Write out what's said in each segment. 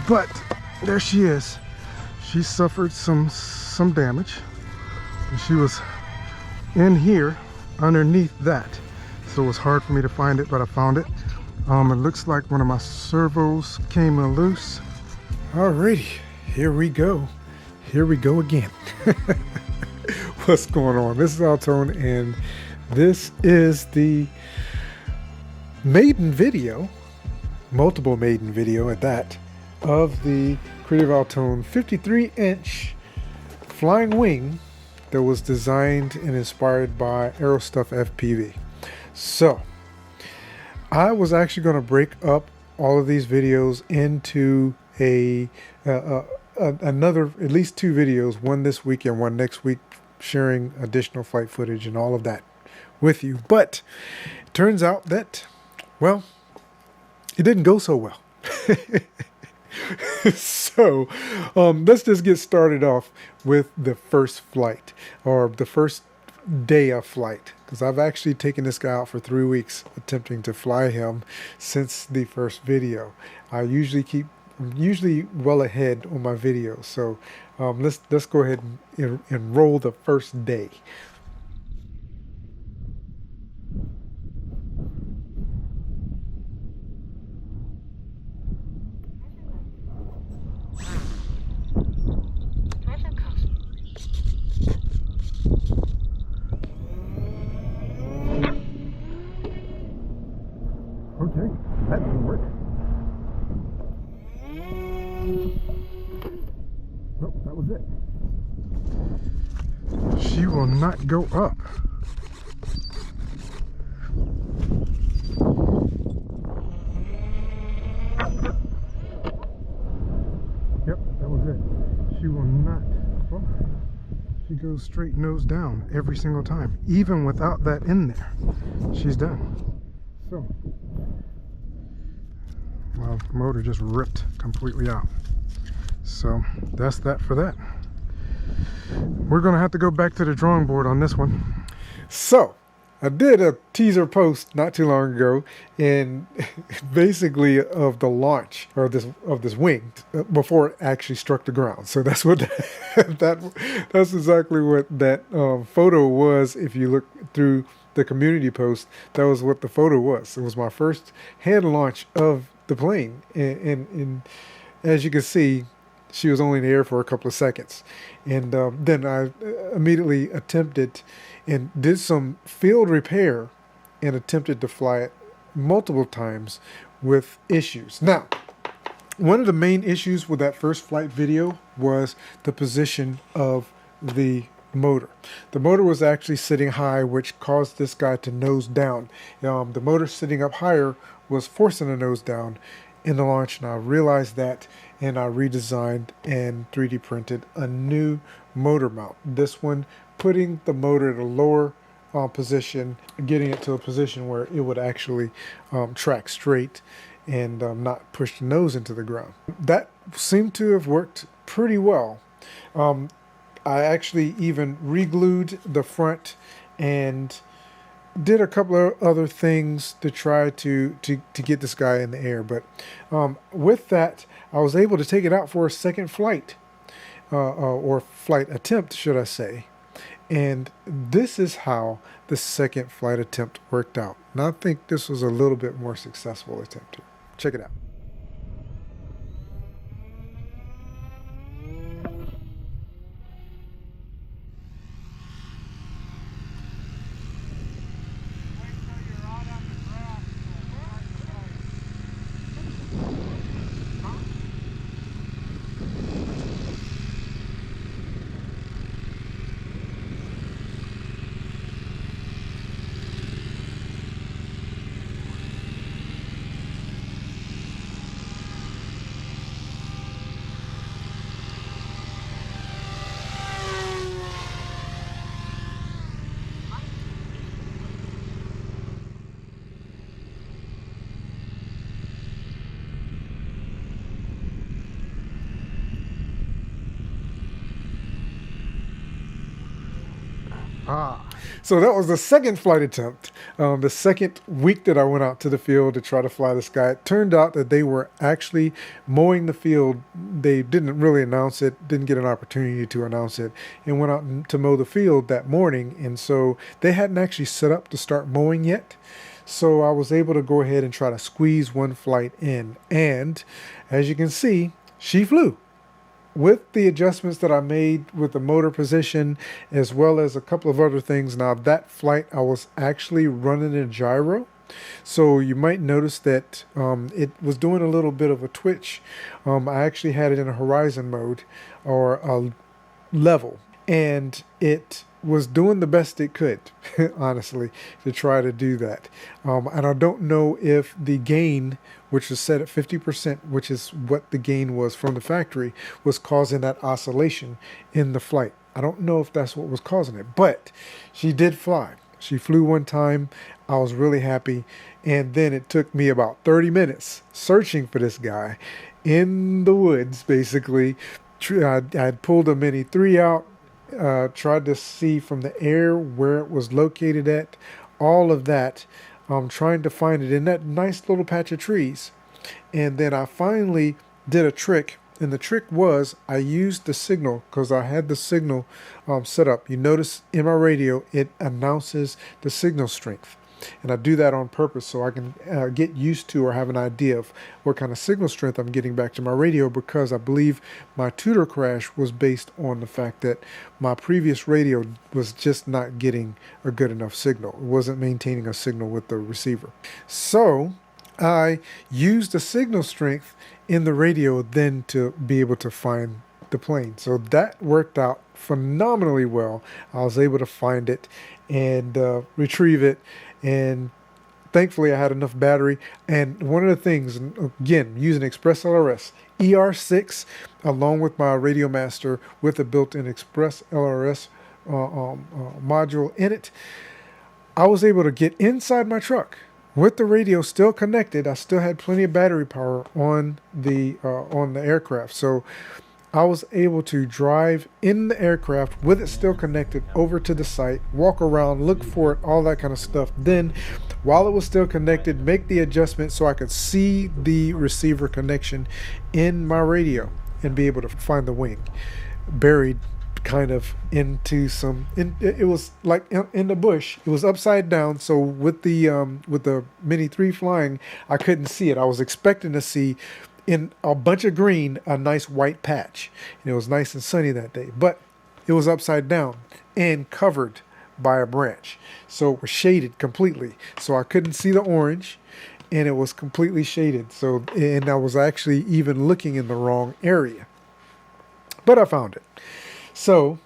But there she is. She suffered some damage. She was in here underneath that, so it was hard for me to find it, but I found it. It looks like one of my servos came loose. Alrighty, here we go again. What's going on? This is Altone, and this is the Maiden video, multiple Maiden video at that, of the Creative Altone 53-inch flying wing that was designed and inspired by Aerostuff FPV. So I was actually going to break up all of these videos into another, at least 2 videos, one this week and one next week, sharing additional flight footage and all of that with you. But it turns out that, well, it didn't go so well. So let's just get started off with the first flight, or the first day of flight, because I've actually taken this guy out for 3 weeks attempting to fly him since the first video. I'm usually well ahead on my videos, so let's go ahead and roll the first day. Okay, that didn't work. Nope, that was it. She will not go up. Yep, that was it. She will not. Well, she goes straight nose down every single time. Even without that in there, she's done. So, well, the motor just ripped completely out. So that's that for that. We're gonna have to go back to the drawing board on this one. So I did a teaser post not too long ago, and basically of the launch of this wing before it actually struck the ground. So that's what that's exactly what that photo was. If you look through the community post, that was what the photo was. It was my first hand launch of the plane, and as you can see, she was only in the air for a couple of seconds, and then I immediately attempted and did some field repair and attempted to fly it multiple times with issues. Now, one of the main issues with that first flight video was the position of the motor. The motor was actually sitting high, which caused this guy to nose down. The motor sitting up higher was forcing the nose down in the launch, and I realized that, and I redesigned and 3D printed a new motor mount. This one putting the motor at a lower position, getting it to a position where it would actually track straight and not push the nose into the ground. That seemed to have worked pretty well. I actually even re-glued the front and did a couple of other things to try to get this guy in the air. But with that, I was able to take it out for a second flight, or flight attempt, should I say. And this is how the second flight attempt worked out. And I think this was a little bit more successful attempt here. Check it out. So that was the second flight attempt. The second week that I went out to the field to try to fly this guy. It turned out that they were actually mowing the field. They didn't really announce it, didn't get an opportunity to announce it, and went out to mow the field that morning. And so they hadn't actually set up to start mowing yet. So I was able to go ahead and try to squeeze one flight in. And as you can see, she flew. With the adjustments that I made with the motor position, as well as a couple of other things. Now that flight, I was actually running a gyro. So you might notice that it was doing a little bit of a twitch. I actually had it in a horizon mode or a level. And it was doing the best it could, honestly, to try to do that. And I don't know if the gain, which was set at 50%, which is what the gain was from the factory, was causing that oscillation in the flight. I don't know if that's what was causing it, but she did fly. She flew one time. I was really happy. And then it took me about 30 minutes searching for this guy in the woods, basically. I'd pulled a Mini 3 out. Tried to see from the air where it was located at, all of that, trying to find it in that nice little patch of trees. And then I finally did a trick, and the trick was I used the signal, because I had the signal set up. You notice in my radio it announces the signal strength. And I do that on purpose so I can get used to or have an idea of what kind of signal strength I'm getting back to my radio, because I believe my Tudor crash was based on the fact that my previous radio was just not getting a good enough signal. It wasn't maintaining a signal with the receiver. So I used the signal strength in the radio then to be able to find the plane. So that worked out phenomenally well. I was able to find it and retrieve it. And thankfully I had enough battery. And one of the things, again, using Express LRS ER6 along with my Radio Master with a built-in Express LRS module in it, I was able to get inside my truck with the radio still connected. I still had plenty of battery power on the aircraft. So I was able to drive in the aircraft with it still connected over to the site, walk around, look for it, all that kind of stuff. Then, while it was still connected, make the adjustment so I could see the receiver connection in my radio and be able to find the wing buried kind of into it was like in the bush. It was upside down, so with the Mini 3 flying, I couldn't see it. I was expecting to see in a bunch of green, a nice white patch. And it was nice and sunny that day, but it was upside down and covered by a branch. So it was shaded completely. So I couldn't see the orange, and it was completely shaded. So, and I was actually even looking in the wrong area, but I found it. So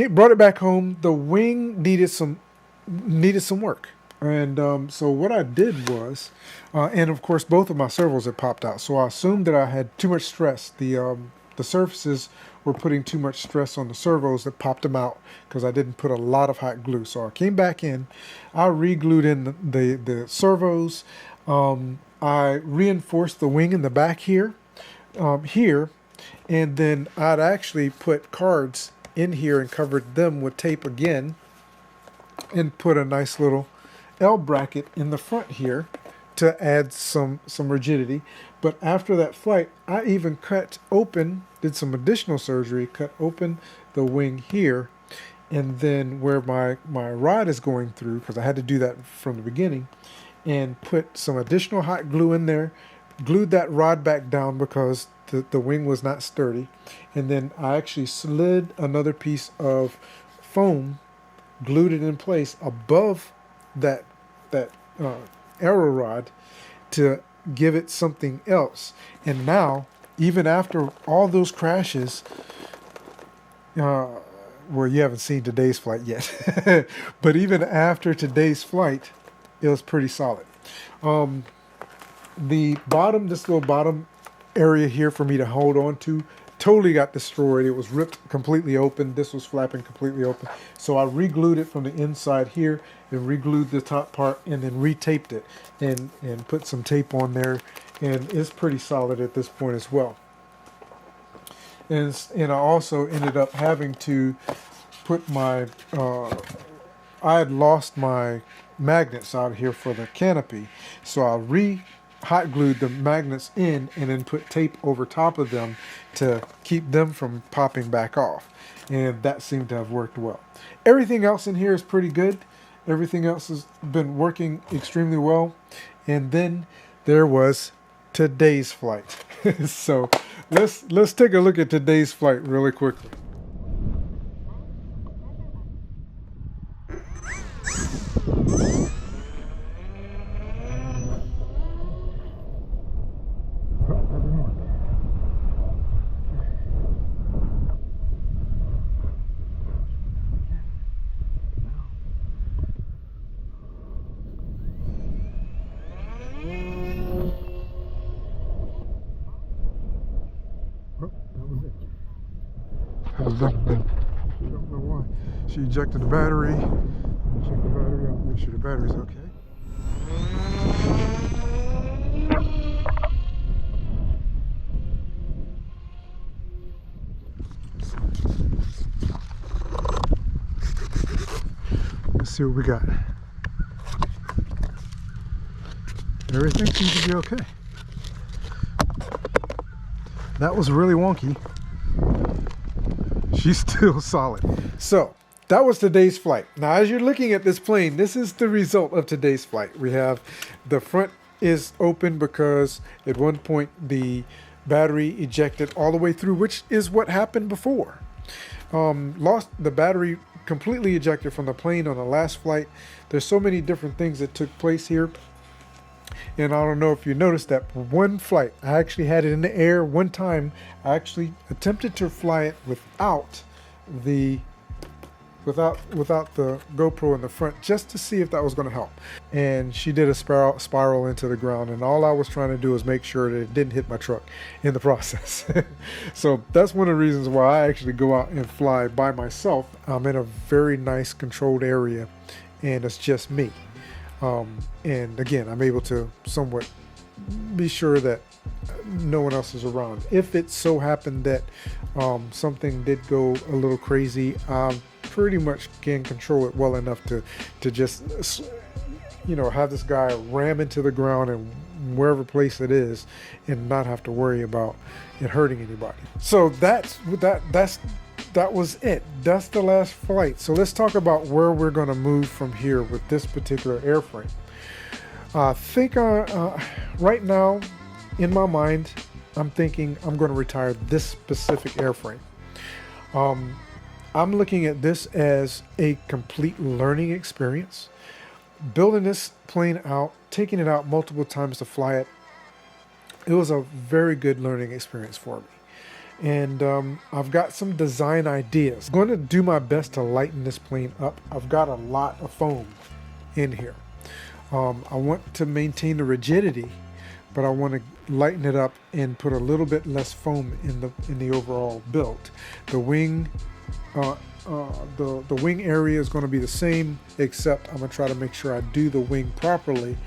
brought it back home. The wing needed some work. And so what I did was, and of course both of my servos had popped out, so I assumed that I had too much stress. The surfaces were putting too much stress on the servos that popped them out because I didn't put a lot of hot glue. So I came back in, I re-glued in the servos, I reinforced the wing in the back here, and then I'd actually put cards in here and covered them with tape again and put a nice little L bracket in the front here to add some rigidity. But after that flight, I even did some additional surgery, cut open the wing here, and then where my rod is going through, because I had to do that from the beginning, and put some additional hot glue in there, glued that rod back down because the wing was not sturdy, and then I actually slid another piece of foam, glued it in place above that arrow rod to give it something else. And now, even after all those crashes, well, you haven't seen today's flight yet, but even after today's flight, it was pretty solid. This little bottom area here for me to hold on to totally got destroyed. It was ripped completely open. This was flapping completely open. So I re-glued it from the inside here and re-glued the top part and then re-taped it and put some tape on there, and it's pretty solid at this point as well. And I also ended up having to put my, I had lost my magnets out here for the canopy, so I hot glued the magnets in and then put tape over top of them to keep them from popping back off, and that seemed to have worked well. Everything else in here is pretty good. Everything else has been working extremely well. And then there was today's flight. So let's take a look at today's flight really quickly. I don't know why. She ejected the battery. Check the battery out, make sure the battery's okay. Let's see what we got. Everything seems to be okay. That was really wonky. She's still solid. So that was today's flight. Now, as you're looking at this plane, this is the result of today's flight. We have the front is open because at one point the battery ejected all the way through, which is what happened before. Lost the battery, completely ejected from the plane on the last flight. There's so many different things that took place here. And I don't know if you noticed that one flight, I actually had it in the air one time. I actually attempted to fly it without the GoPro in the front, just to see if that was going to help. And she did a spiral into the ground, and all I was trying to do was make sure that it didn't hit my truck in the process. So that's one of the reasons why I actually go out and fly by myself. I'm in a very nice controlled area, and it's just me. And again, I'm able to somewhat be sure that no one else is around. If it so happened that something did go a little crazy, I pretty much can control it well enough to just, you know, have this guy ram into the ground and wherever place it is and not have to worry about it hurting anybody. So that was it. That's the last flight. So let's talk about where we're going to move from here with this particular airframe. I think right now in my mind, I'm thinking I'm going to retire this specific airframe. I'm looking at this as a complete learning experience. Building this plane out, taking it out multiple times to fly it, it was a very good learning experience for me. And I've got some design ideas. I'm going to do my best to lighten this plane up. I've got a lot of foam in here. I want to maintain the rigidity, but I want to lighten it up and put a little bit less foam in the overall build. The wing the wing area is going to be the same, except I'm going to try to make sure I do the wing properly.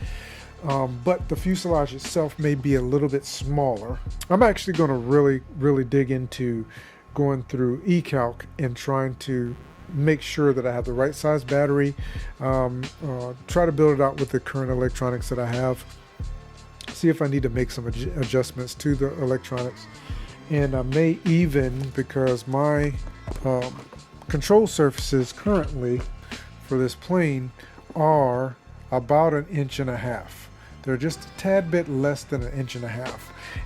But the fuselage itself may be a little bit smaller. I'm actually going to really dig into going through eCalc and trying to make sure that I have the right size battery, try to build it out with the current electronics that I have, see if I need to make some adjustments to the electronics. And I may even, because my control surfaces currently for this plane are about 1.5 inches. They're just a tad bit less than 1.5 inches.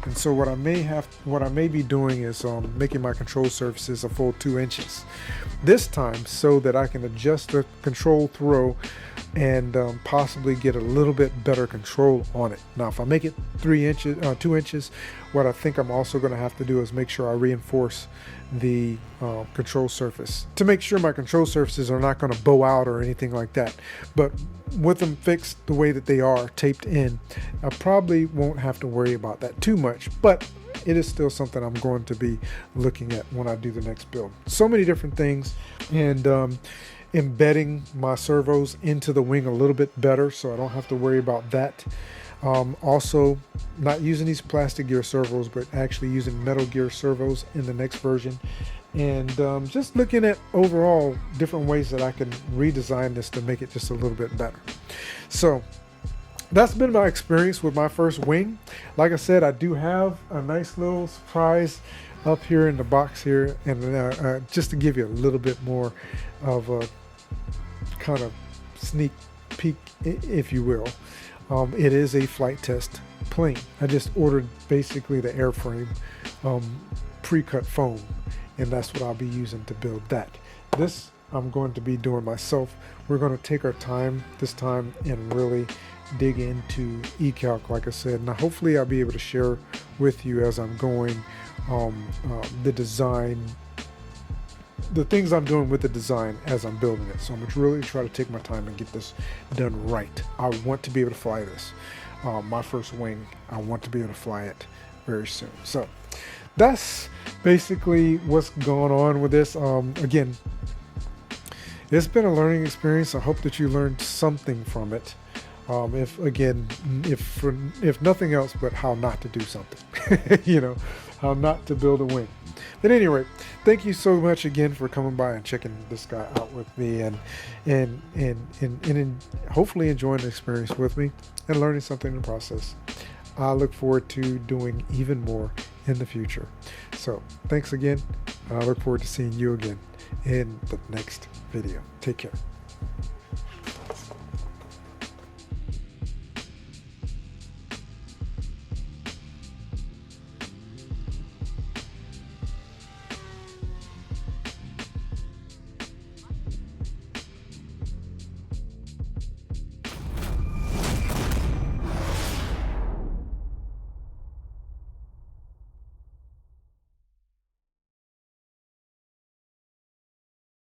And so what I may be doing is making my control surfaces a full 2 inches this time, so that I can adjust the control throw and possibly get a little bit better control on it. Now, if I make it 2 inches, what I think I'm also going to have to do is make sure I reinforce the control surface to make sure my control surfaces are not going to bow out or anything like that. But with them fixed the way that they are, taped in, I probably won't have to worry about that too much, but it is still something I'm going to be looking at when I do the next build. So many different things, and embedding my servos into the wing a little bit better so I don't have to worry about that. Also, not using these plastic gear servos, but actually using metal gear servos in the next version. and just looking at overall different ways that I can redesign this to make it just a little bit better. So that's been my experience with my first wing. Like I said, I do have a nice little surprise up here in the box here, and just to give you a little bit more of a kind of sneak peek, if you will, it is a flight test plane. I just ordered basically the airframe pre-cut foam, and that's what I'll be using to build that. This I'm going to be doing myself. We're going to take our time this time and really dig into eCalc, like I said, and hopefully I'll be able to share with you as I'm going the design, the things I'm doing with the design as I'm building it. So I'm going to really try to take my time and get this done right. I want to be able to fly this, my first wing. I want to be able to fly it very soon. So that's basically what's going on with this. Again, it's been a learning experience. I hope that you learned something from it. If nothing else, but how not to do something, you know, how not to build a wing. But anyway, thank you so much again for coming by and checking this guy out with me, and hopefully enjoying the experience with me and learning something in the process. I look forward to doing even more in the future. So thanks again, and I look forward to seeing you again in the next video. Take care.